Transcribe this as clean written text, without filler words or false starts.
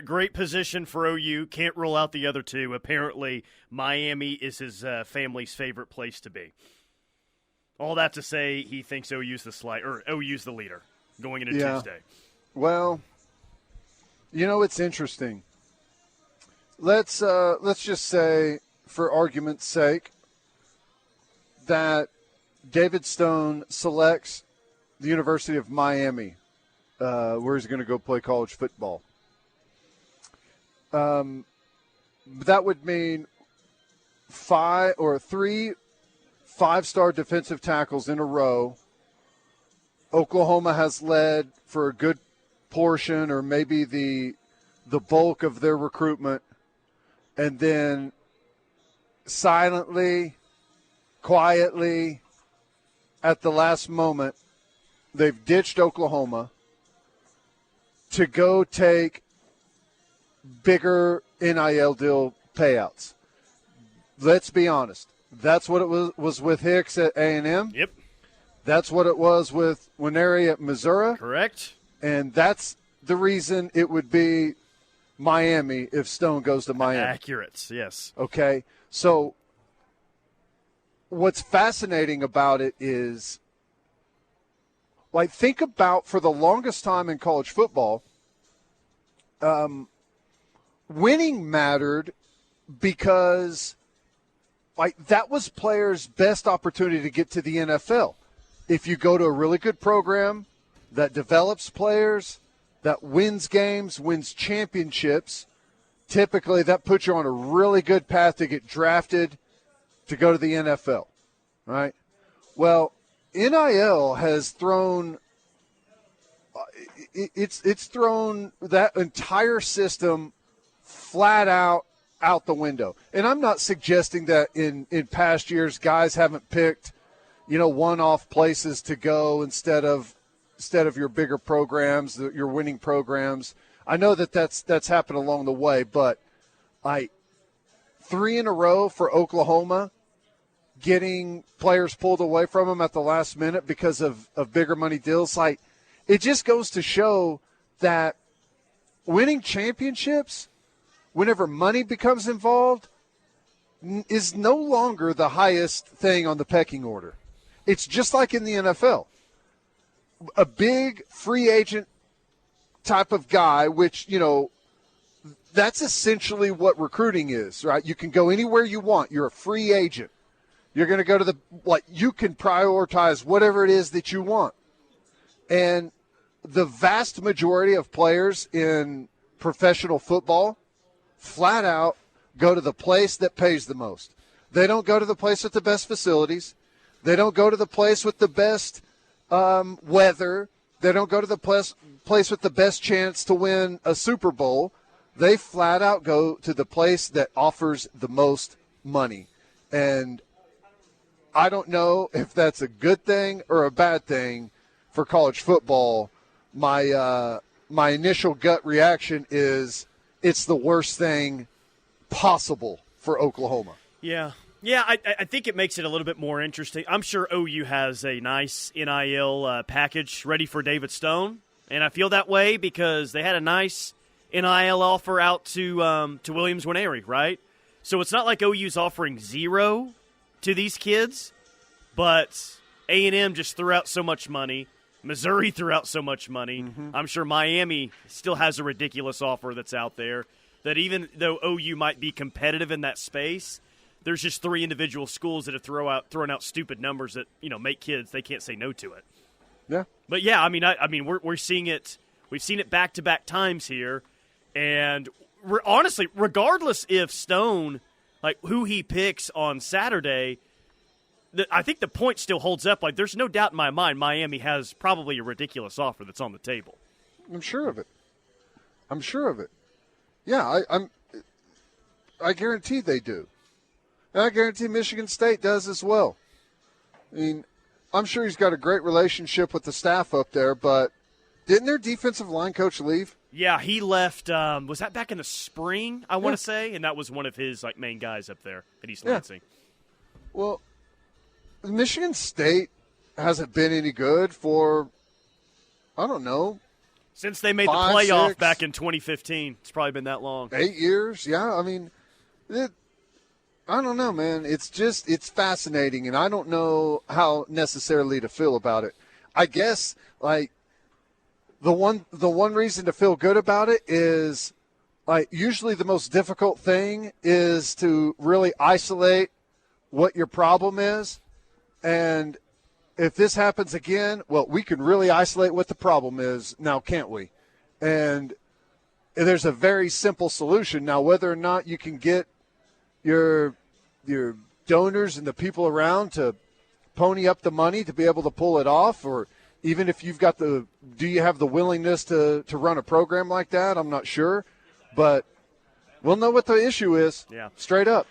Great position for OU. Can't rule out the other two. Apparently, Miami is his family's favorite place to be. All that to say, he thinks OU's the leader going into Tuesday. Well, it's interesting. Let's just say, for argument's sake, that David Stone selects the University of Miami, where he's going to go play college football. That would mean 3 5-star defensive tackles in a row. Oklahoma has led for a good portion, or maybe the bulk of their recruitment, and then silently, quietly, at the last moment, they've ditched Oklahoma to go take bigger NIL deal payouts. Let's be honest. That's what it was with Hicks at A&M. Yep. That's what it was with Nwaneri at Missouri. Correct. And that's the reason it would be Miami if Stone goes to Miami. Accurate, yes. Okay. So what's fascinating about it is, think about, for the longest time in college football, winning mattered because that was players' best opportunity to get to the NFL. If you go to a really good program that develops players, that wins games, wins championships, typically that puts you on a really good path to get drafted to go to the NFL, right? Well, NIL has thrown it's thrown that entire system flat out the window. And I'm not suggesting that in past years guys haven't picked, one-off places to go instead of your bigger programs, your winning programs. I know that's happened along the way, but 3 in a row for Oklahoma, getting players pulled away from them at the last minute because of bigger money deals, it just goes to show that winning championships, whenever money becomes involved, is no longer the highest thing on the pecking order. It's just like in the NFL. A big free agent type of guy, which, that's essentially what recruiting is, right? You can go anywhere you want. You're a free agent. You're going to go to you can prioritize whatever it is that you want. And the vast majority of players in professional football flat out go to the place that pays the most. They don't go to the place with the best facilities. They don't go to the place with the best weather. They don't go to the place with the best chance to win a Super Bowl. They flat out go to the place that offers the most money. And I don't know if that's a good thing or a bad thing for college football. My initial gut reaction is it's the worst thing possible for Oklahoma. Yeah. Yeah, I think it makes it a little bit more interesting. I'm sure OU has a nice NIL package ready for David Stone, and I feel that way because they had a nice NIL offer out to Williams-Nwaneri, right? So it's not like OU's offering zero to these kids, but A&M just threw out so much money. Missouri threw out so much money. Mm-hmm. I'm sure Miami still has a ridiculous offer that's out there that even though OU might be competitive in that space, there's just 3 individual schools that have thrown out stupid numbers that, make kids, they can't say no to it. Yeah. But yeah, I mean we're seeing it. We've seen it back-to-back times here, and honestly, regardless if Stone, who he picks on Saturday, I think the point still holds up. There's no doubt in my mind Miami has probably a ridiculous offer that's on the table. I'm sure of it. Yeah, I guarantee they do. And I guarantee Michigan State does as well. I mean, I'm sure he's got a great relationship with the staff up there, but didn't their defensive line coach leave? Yeah, he left. Was that back in the spring, I want to say? And that was one of his main guys up there at East Lansing. Well, Michigan State hasn't been any good for, I don't know, Since they made 5, the playoff 6, back in 2015. It's probably been that long. 8 years, yeah. I mean, I don't know, man. It's fascinating, and I don't know how necessarily to feel about it. I guess, like, the one reason to feel good about it is, like, usually the most difficult thing is to really isolate what your problem is. And if this happens again, well, we can really isolate what the problem is now, can't we? And there's a very simple solution. Now, whether or not you can get your donors and the people around to pony up the money to be able to pull it off, or even if you've got do you have the willingness to run a program like that? I'm not sure, but we'll know what the issue is. Yeah. Straight up.